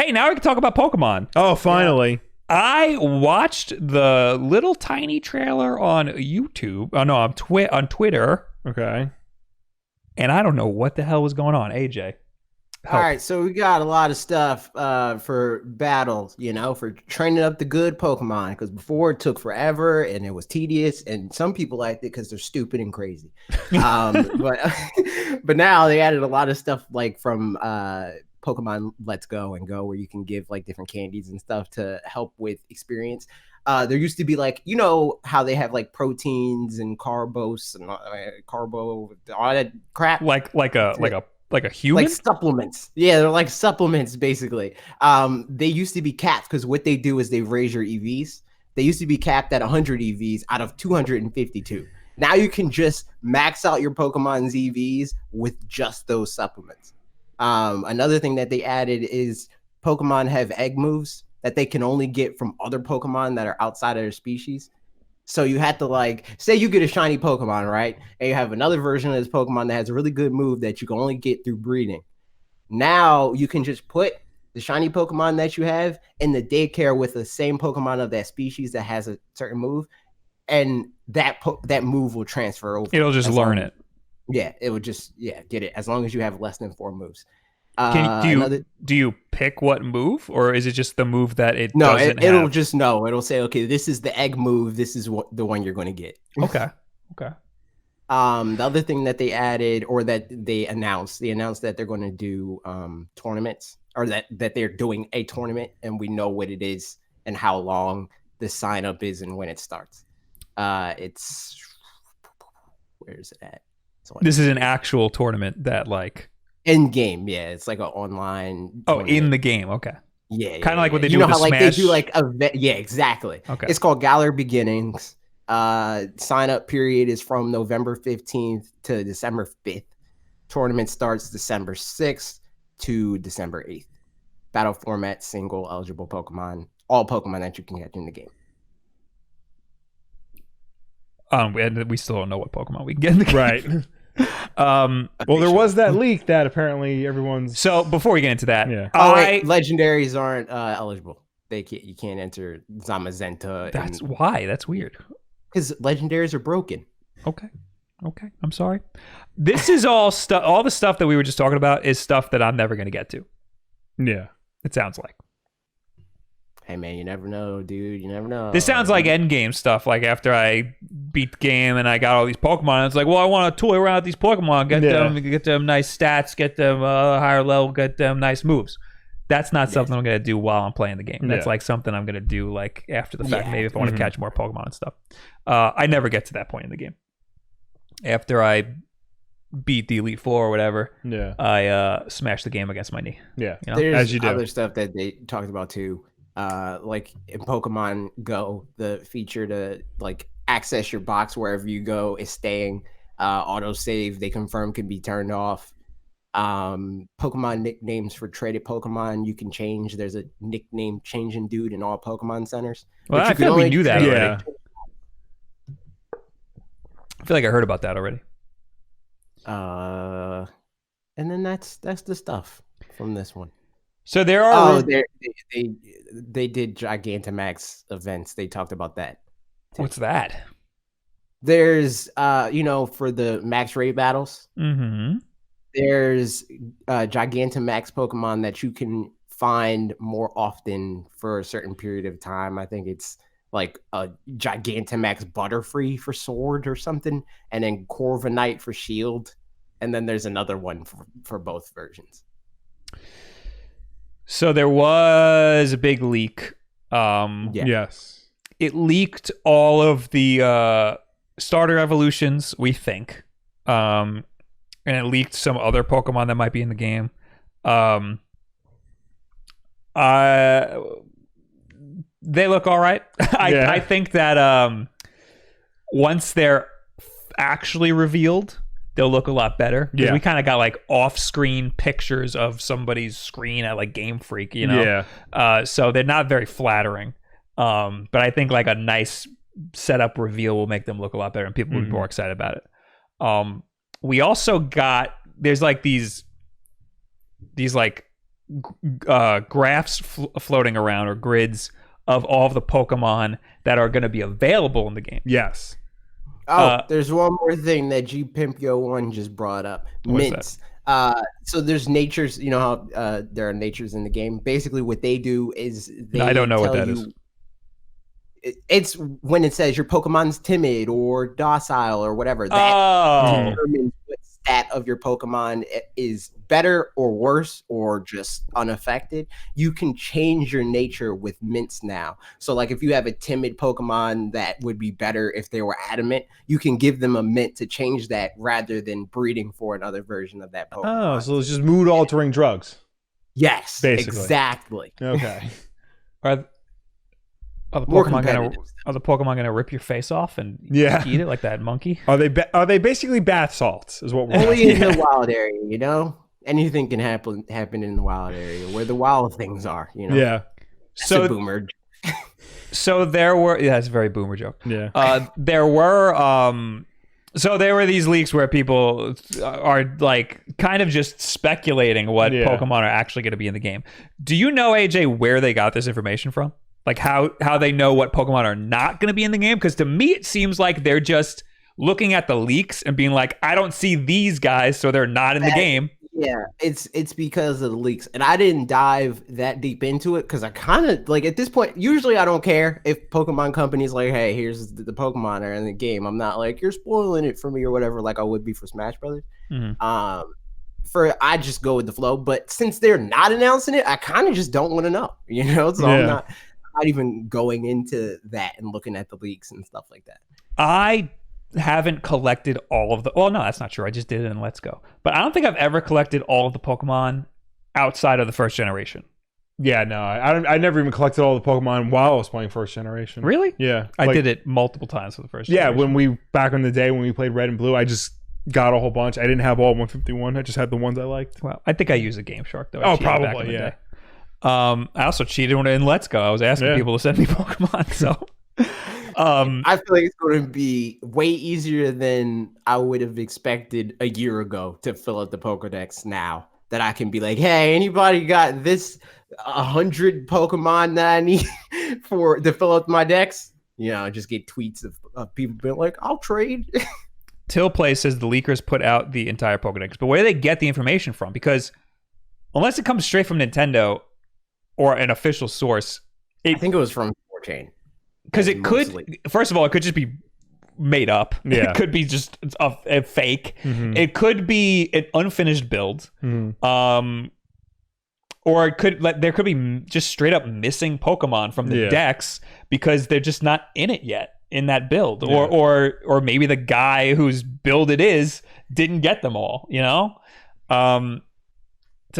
Hey, now we can talk about Pokemon. Oh, finally. I watched the little tiny trailer on YouTube. Oh no, on Twitter. Okay. And I don't know what the hell was going on. AJ. Help. All right, so we got a lot of stuff for battles, for training up the good Pokemon. Because before it took forever and it was tedious, and some people liked it because they're stupid and crazy. But now they added a lot of stuff like from Pokemon Let's Go and Go, where you can give like different candies and stuff to help with experience. There used to be like, how they have like proteins and carbos and all that crap, like a human, like supplements. Yeah, they're like supplements basically. They used to be capped because what they do is they raise your EVs. They used to be capped at 100 EVs out of 252. Now you can just max out your Pokemon's EVs with just those supplements. Another thing that they added is Pokemon have egg moves that they can only get from other Pokemon that are outside of their species. So you had to say you get a shiny Pokemon, right? And you have another version of this Pokemon that has a really good move that you can only get through breeding. Now you can just put the shiny Pokemon that you have in the daycare with the same Pokemon of that species that has a certain move, and that move will transfer over. It'll just learn it. Yeah, it would just get it as long as you have less than 4 moves. Do you pick what move, or is it just the move that it no, doesn't it'll have? just know. It'll say, okay, this is the egg move. This is the one you're going to get. Okay. The other thing that they added, or that they announced that they're going to do tournaments, or that they're doing a tournament, and we know what it is and how long the sign up is and when it starts. Where is it at? This is an actual tournament that in game, yeah, it's like an online. Oh, in the game, okay. Yeah, kind of like what they do. How Smash. they do yeah, exactly. Okay, it's called Galar Beginnings. Sign up period is from November 15th to December 5th. Tournament starts December 6th to December 8th. Battle format, single, eligible Pokemon, all Pokemon that you can catch in the game. And we still don't know what Pokemon we can get in the game. Right. Well, there was that leak that apparently everyone's. So before we get into that, wait, legendaries aren't eligible. You can't enter Zamazenta. That's why. That's weird. Because legendaries are broken. Okay. I'm sorry. This is all stuff. All the stuff that we were just talking about is stuff that I'm never going to get to. Yeah, it sounds like. Hey man, you never know, dude. You never know. This sounds like endgame stuff. Like after I beat the game and I got all these Pokemon, it's like, well, I want to toy around with these Pokemon, get them nice stats, get them higher level, get them nice moves. That's not something I'm gonna do while I'm playing the game. That's like something I'm gonna do like after the fact, maybe if I want to catch more Pokemon and stuff. I never get to that point in the game. After I beat the Elite Four or whatever, I smash the game against my knee. Yeah, there's as you do. Other stuff that they talked about too. Like in Pokemon Go, the feature to access your box wherever you go is staying. Autosave, they confirm, can be turned off. Pokemon nicknames for traded Pokemon you can change. There's a nickname changing dude in all Pokemon centers. Well, I feel like we knew that already. I feel like I heard about that already. And then that's the stuff from this one. So there are. They did Gigantamax events. They talked about that. What's that? There's for the max raid battles. Mm-hmm. There's Gigantamax Pokemon that you can find more often for a certain period of time. I think it's like a Gigantamax Butterfree for Sword or something, and then Corviknight for Shield, and then there's another one for both versions. So there was a big leak. Yes. It leaked all of the starter evolutions, we think. And it leaked some other Pokemon that might be in the game. They look all right. I think that once they're actually revealed, they'll look a lot better. Because we kind of got off-screen pictures of somebody's screen at Game Freak, so they're not very flattering. But I think a nice setup reveal will make them look a lot better, and people will be more excited about it. We also got there's these graphs floating around, or grids of all of the Pokemon that are going to be available in the game. Yes. There's one more thing that G Pimpio 1 just brought up. Mints. So there's natures, you know how there are natures in the game. Basically what they do is I don't know what that is. It's when it says your Pokemon's timid or docile or whatever. That determines what stat of your Pokemon is better or worse or just unaffected. You can change your nature with mints now. So like if you have a timid Pokemon that would be better if they were adamant, you can give them a mint to change that rather than breeding for another version of that Pokemon. Oh, so it's just mood altering drugs. Yes, basically. Exactly. Okay. Are the Pokemon gonna rip your face off and eat it like that monkey? Are they basically bath salts? Is what we're only in the wild area, you know? Anything can happen in the wild area where the wild things are, you know? Yeah. That's a boomer. So there were it's a very boomer joke. Yeah. There were these leaks where people are like kind of just speculating what Pokemon are actually going to be in the game. Do you know, AJ, where they got this information from? Like how they know what Pokemon are not going to be in the game? Because to me, it seems like they're just looking at the leaks and being like, I don't see these guys, so they're not in the game. Yeah, it's because of the leaks. And I didn't dive that deep into it because I kind of, like, at this point, usually I don't care if Pokemon companies like, hey, here's the Pokemon are in the game. I'm not like, you're spoiling it for me or whatever, like I would be for Smash Brothers. I just go with the flow. But since they're not announcing it, I kind of just don't want to know, you know? So I'm not even going into that and looking at the leaks and stuff like that. I haven't collected all of the... Well, no, that's not true. I just did it in Let's Go. But I don't think I've ever collected all of the Pokemon outside of the first generation. Yeah, no. I never even collected all the Pokemon while I was playing first generation. Really? Yeah. I did it multiple times for the first generation. Yeah, back in the day when we played Red and Blue, I just got a whole bunch. I didn't have all 151. I just had the ones I liked. Well, I think I used a Game Shark, though. Oh, probably, yeah. I also cheated when in Let's Go. I was asking people to send me Pokemon, so... I feel like it's going to be way easier than I would have expected a year ago to fill out the Pokedex now. That I can be like, hey, anybody got this 100 Pokemon that I need to fill out my decks? You know, just get tweets of people being like, I'll trade. Till Play says the leakers put out the entire Pokedex, but where do they get the information from? Because unless it comes straight from Nintendo or an official source, I think it was from 4chan. Because it could, first of all, it could just be made up. Yeah. It could be just a fake. It could be an unfinished build. Or there could be just straight up missing Pokemon from the decks because they're just not in it yet in that build. Or maybe the guy whose build it is didn't get them all, you know? To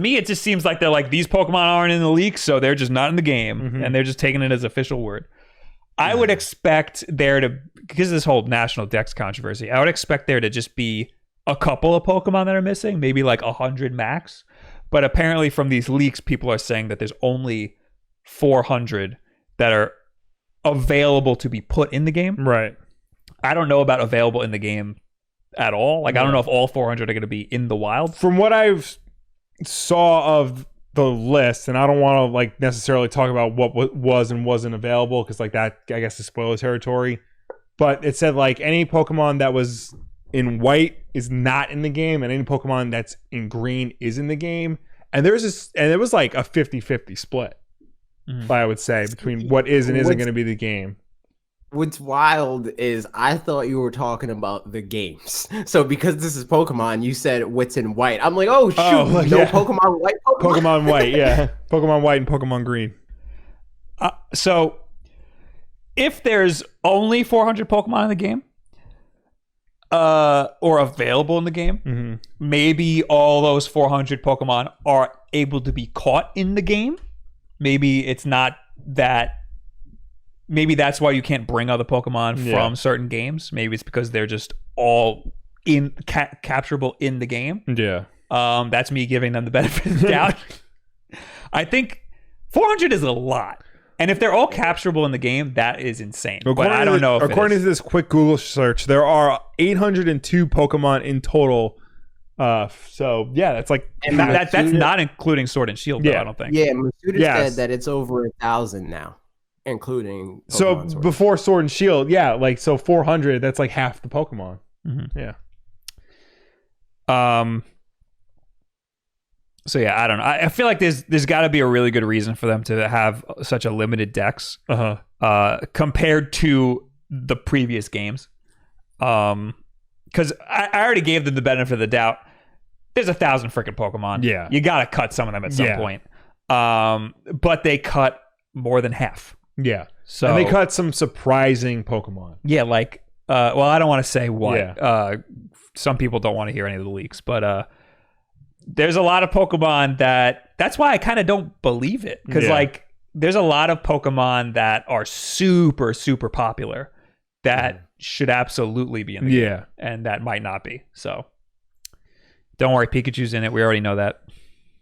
me, it just seems like they're like, these Pokemon aren't in the leak, so they're just not in the game. And they're just taking it as official word. I would expect there to, because of this whole national dex controversy, I would expect there to just be a couple of Pokemon that are missing, maybe like 100 max. But apparently from these leaks, people are saying that there's only 400 that are available to be put in the game. Right. I don't know about available in the game at all. Like, I don't know if all 400 are going to be in the wild. From what I've saw of the list, and I don't want to like necessarily talk about what was and wasn't available because like that I guess is spoiler territory, but it said like any Pokemon that was in white is not in the game and any Pokemon that's in green is in the game, and it was like a 50-50 split, I would say, between what is and isn't going to be the game. What's wild is I thought you were talking about the games. So because this is Pokemon, you said what's in white. I'm like, oh shoot, Pokemon white. Pokemon white, yeah. Pokemon white and Pokemon green. So if there's only 400 Pokemon in the game, or available in the game, maybe all those 400 Pokemon are able to be caught in the game. Maybe it's not that. Maybe that's why you can't bring other Pokemon from certain games. Maybe it's because they're just all capturable in the game. Yeah. That's me giving them the benefit of the doubt. I think 400 is a lot. And if they're all capturable in the game, that is insane. But I don't know if according to this quick Google search, there are 802 Pokemon in total So yeah, that's like And That's Matsuda- not including Sword and Shield, though, Yeah. I don't think. Yeah, Masuda Yes. said that it's over 1,000 now, including so Pokemon Sword. before Sword and Shield, yeah, like so 400. That's like half the Pokemon. Mhm. Yeah. So yeah, I don't know. I feel like there's got to be a really good reason for them to have such a limited dex compared to the previous games. Because I already gave them the benefit of the doubt. There's 1,000 freaking Pokemon. Yeah. You got to cut some of them at some Yeah. point. But they cut more than half. Yeah. So And they cut some surprising Pokemon. yeah, like well, I don't want to say what. Yeah. Some people don't want to hear any of the leaks, but there's a lot of Pokemon that's why I kind of don't believe it, because Yeah. like there's a lot of Pokemon that are super super popular that should absolutely be in the game, Yeah. and that might not be. So don't worry, Pikachu's in it. We already know that.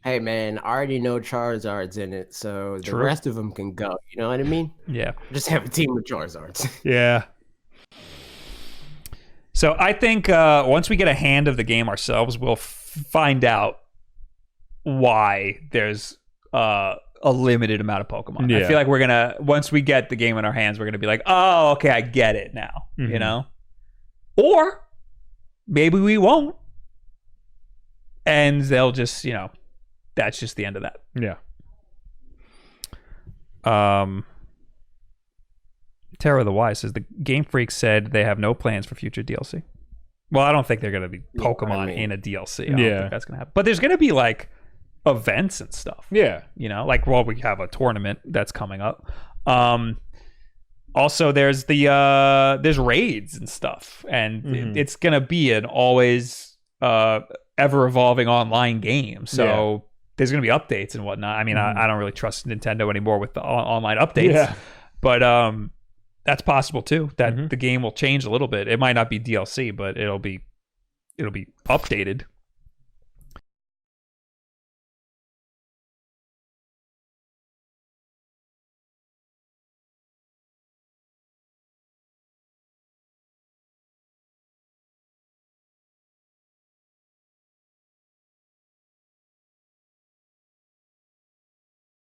Hey man, I already know Charizard's in it, so the True. rest of them can go. You know what I mean? Yeah. Just have a team of Charizards. Yeah. So I think once we get a hand of the game ourselves, we'll find out why there's a limited amount of Pokemon. I Yeah. feel like we're gonna, once we get the game in our hands, we're gonna be like, oh, okay, I get it now. You Mhm. know, or maybe we won't, and they'll just, you know, that's just the end of that. Yeah. Terra the Wise says the Game Freak said they have no plans for future DLC. Well, I don't think they're going to be Yeah, Pokemon I mean- in a DLC. I don't Yeah. think that's going to happen. But there's going to be like events and stuff. Yeah. You know, like, well, we have a tournament that's coming up. Also, there's there's raids and stuff, and Mhm. it's going to be an always ever evolving online game. So there's going to be updates and whatnot. I mean, Mhm. I don't really trust Nintendo anymore with the online updates. Yeah. But that's possible too. That Mhm. the game will change a little bit. It might not be DLC, but it'll be updated.